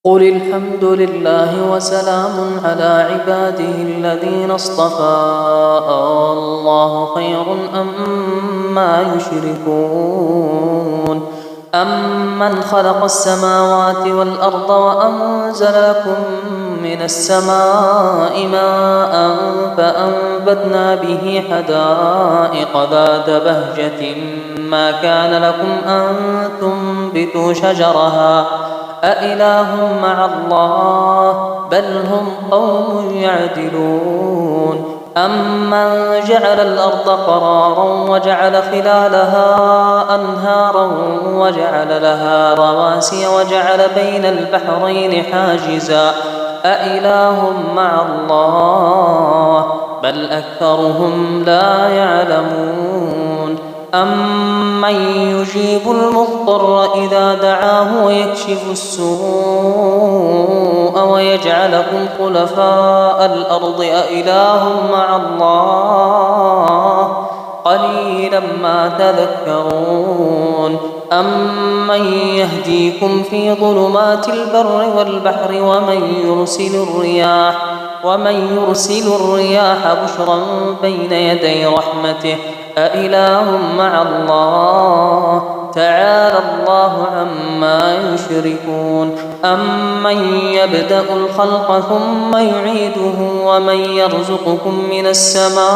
قل الحمد لله وسلام على عباده الذين اصطفى الله خير أما يشركون أمن خلق السماوات والأرض وأنزل لكم من السماء ماء فأنبتنا به حدائق ذات بهجة ما كان لكم أن تنبتوا شجرها أإله مع الله بل هم قوم يعدلون أمن جعل الأرض قرارا وجعل خلالها أنهارا وجعل لها رواسي وجعل بين البحرين حاجزا أإله مع الله بل أكثرهم لا يعلمون أمن يجيب المضطر إذا دعاه ويكشف السوء ويجعلكم خلفاء الأرض أإله مع الله قليلا ما تذكرون أمن يهديكم في ظلمات البر والبحر ومن يرسل الرياح بشرا بين يدي رحمته أإله مع الله تعالى الله عما يشركون أمن يبدأ الخلق ثم يعيده ومن يرزقكم من السماء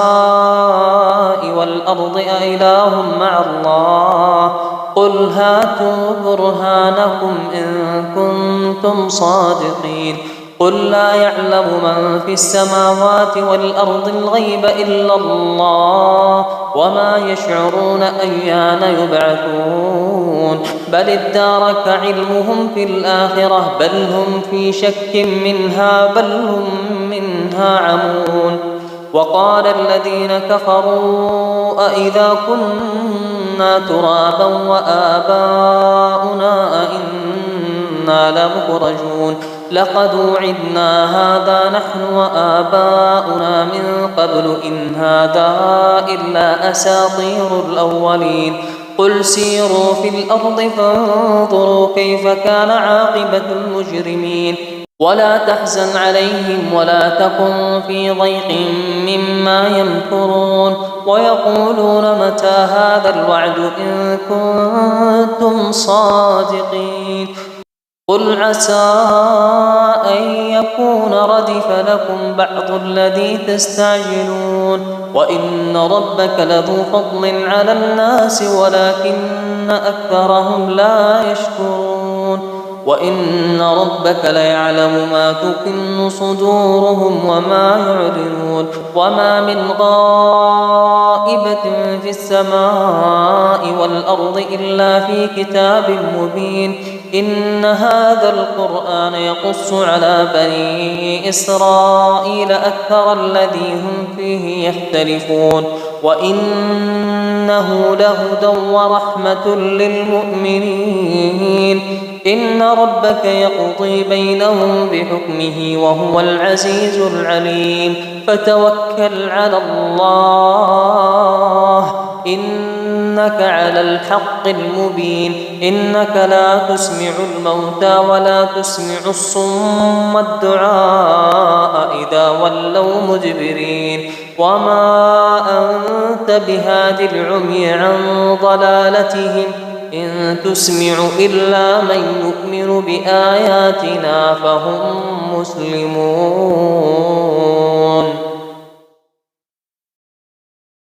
والأرض أإله مع الله قل هاتوا برهانكم إن كنتم صادقين قل لا يعلم من في السماوات والأرض الغيب إلا الله وما يشعرون أيان يبعثون بل ادارك علمهم في الآخرة بل هم في شك منها بل هم منها عمون وقال الذين كفروا أإذا كنا ترابا وآباؤنا أئنا لمخرجون لقد وعدنا هذا نحن وآباؤنا من قبل إن هذا إلا أساطير الأولين قل سيروا في الأرض فانظروا كيف كان عاقبة المجرمين ولا تحزن عليهم ولا تكن في ضيق مما يمكرون ويقولون متى هذا الوعد إن كنتم صادقين قل عسى أن يكون ردف لكم بعض الذي تستعجلون وإن ربك لذو فضل على الناس ولكن أكثرهم لا يشكرون وإن ربك ليعلم ما تكن صدورهم وما يعلنون وما من غائبة في السماء والأرض إلا في كتاب مبين إن هذا القرآن يقص على بني إسرائيل أكثر الذي هم فيه يختلفون وإنه لهدى ورحمة للمؤمنين إن ربك يقضي بينهم بحكمه وهو العزيز العليم فتوكل على الله إنك على الحق المبين إنك لا تسمع الموتى ولا تسمع الصم الدعاء إذا ولوا مدبرين وما أنت بهاد العمي عن ضلالتهم إن تسمع إلا من يؤمن بآياتنا فهم مسلمون.